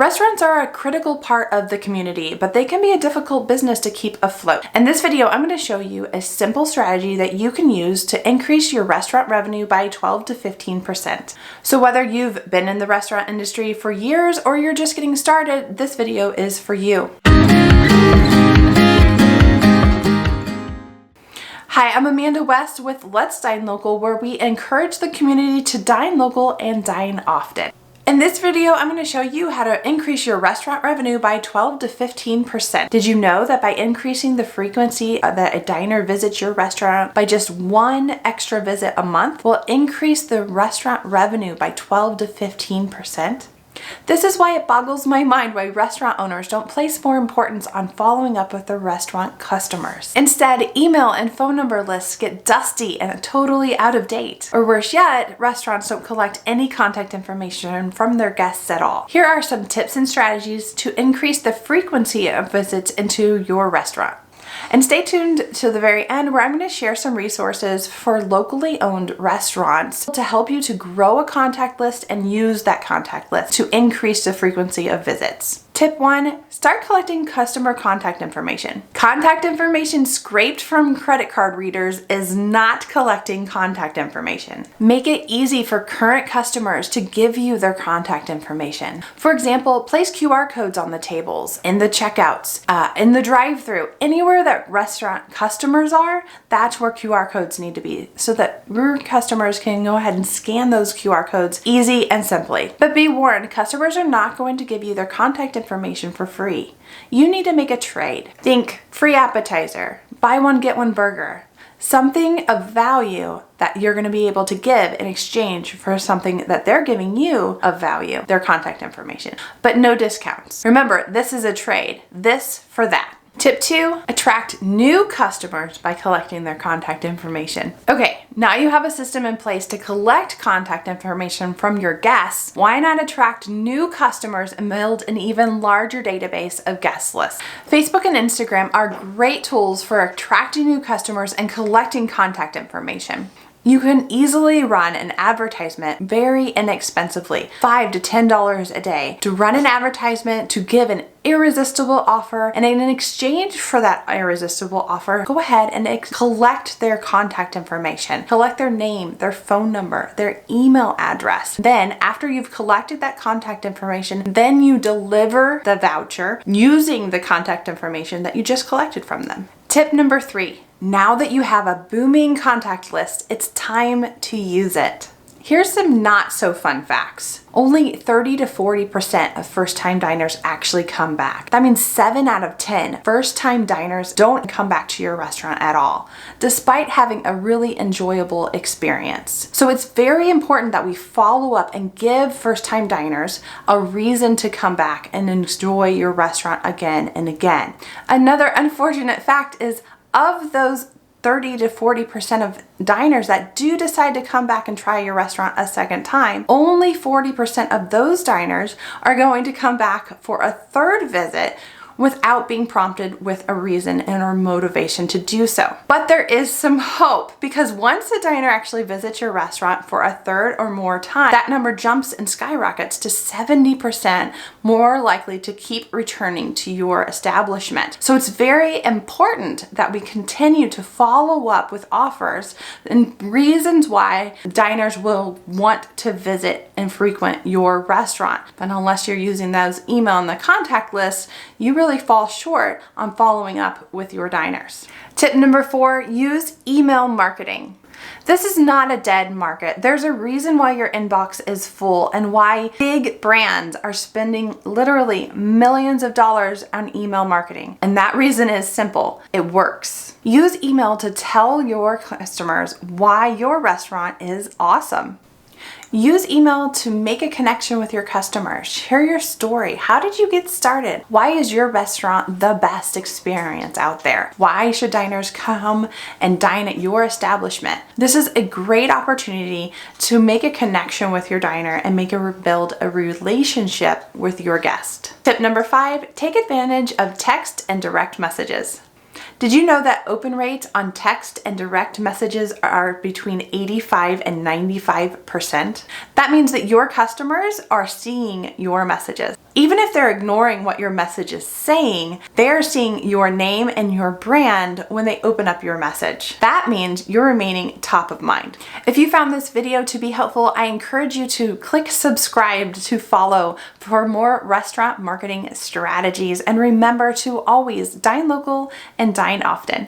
Restaurants are a critical part of the community, but they can be a difficult business to keep afloat. In this video, I'm going to show you a simple strategy that you can use to increase your restaurant revenue by 12 to 15%. So whether you've been in the restaurant industry for years or you're just getting started, this video is for you. Hi, I'm Amanda West with Let's Dine Local, where we encourage the community to dine local and dine often. In this video, I'm going to show you how to increase your restaurant revenue by 12 to 15%. Did you know that by increasing the frequency that a diner visits your restaurant by just one extra visit a month will increase the restaurant revenue by 12 to 15%? This is why it boggles my mind why restaurant owners don't place more importance on following up with their restaurant customers. Instead, email and phone number lists get dusty and totally out of date. Or worse yet, restaurants don't collect any contact information from their guests at all. Here are some tips and strategies to increase the frequency of visits into your restaurant. And stay tuned to the very end, where I'm going to share some resources for locally owned restaurants to help you to grow a contact list and use that contact list to increase the frequency of visits. Tip 1, start collecting customer contact information. Contact information scraped from credit card readers is not collecting contact information. Make it easy for current customers to give you their contact information. For example, place QR codes on the tables, in the checkouts, in the drive-thru, anywhere that restaurant customers are, that's where QR codes need to be, so that your customers can go ahead and scan those QR codes easy and simply. But be warned, customers are not going to give you their contact information for free. You need to make a trade. Think free appetizer, buy one get one burger, something of value that you're going to be able to give in exchange for something that they're giving you of value, their contact information, but no discounts. Remember, this is a trade, this for that. Tip 2, attract new customers by collecting their contact information. Okay, now you have a system in place to collect contact information from your guests. Why not attract new customers and build an even larger database of guest lists? Facebook and Instagram are great tools for attracting new customers and collecting contact information. You can easily run an advertisement very inexpensively, $5 to $10 a day, to run an advertisement to give an irresistible offer, and in exchange for that irresistible offer, go ahead and collect their contact information. Collect their name, their phone number, their email address. Then, after you've collected that contact information, then you deliver the voucher using the contact information that you just collected from them. Tip number 3. Now that you have a booming contact list, it's time to use it. Here's some not so fun facts. Only 30 to 40% of first-time diners actually come back. That means 7 out of 10 first-time diners don't come back to your restaurant at all, despite having a really enjoyable experience. So it's very important that we follow up and give first-time diners a reason to come back and enjoy your restaurant again and again. Another unfortunate fact is, of those 30 to 40% of diners that do decide to come back and try your restaurant a second time, only 40% of those diners are going to come back for a third visit without being prompted with a reason and or motivation to do so. But there is some hope, because once a diner actually visits your restaurant for a third or more time, that number jumps and skyrockets to 70% more likely to keep returning to your establishment. So it's very important that we continue to follow up with offers and reasons why diners will want to visit and frequent your restaurant. But unless you're using those email and the contact list, you really fall short on following up with your diners. Tip number 4, use email marketing. This is not a dead market. There's a reason why your inbox is full and why big brands are spending literally millions of dollars on email marketing. And that reason is simple. It works. Use email to tell your customers why your restaurant is awesome. Use email to make a connection with your customers. Share your story. How did you get started? Why is your restaurant the best experience out there? Why should diners come and dine at your establishment? This is a great opportunity to make a connection with your diner and build a relationship with your guest. Tip number 5, take advantage of text and direct messages. Did you know that open rates on text and direct messages are between 85 and 95%? That means that your customers are seeing your messages. Even if they're ignoring what your message is saying, they're seeing your name and your brand when they open up your message. That means you're remaining top of mind. If you found this video to be helpful, I encourage you to click subscribe to follow for more restaurant marketing strategies. And remember to always dine local and dine often.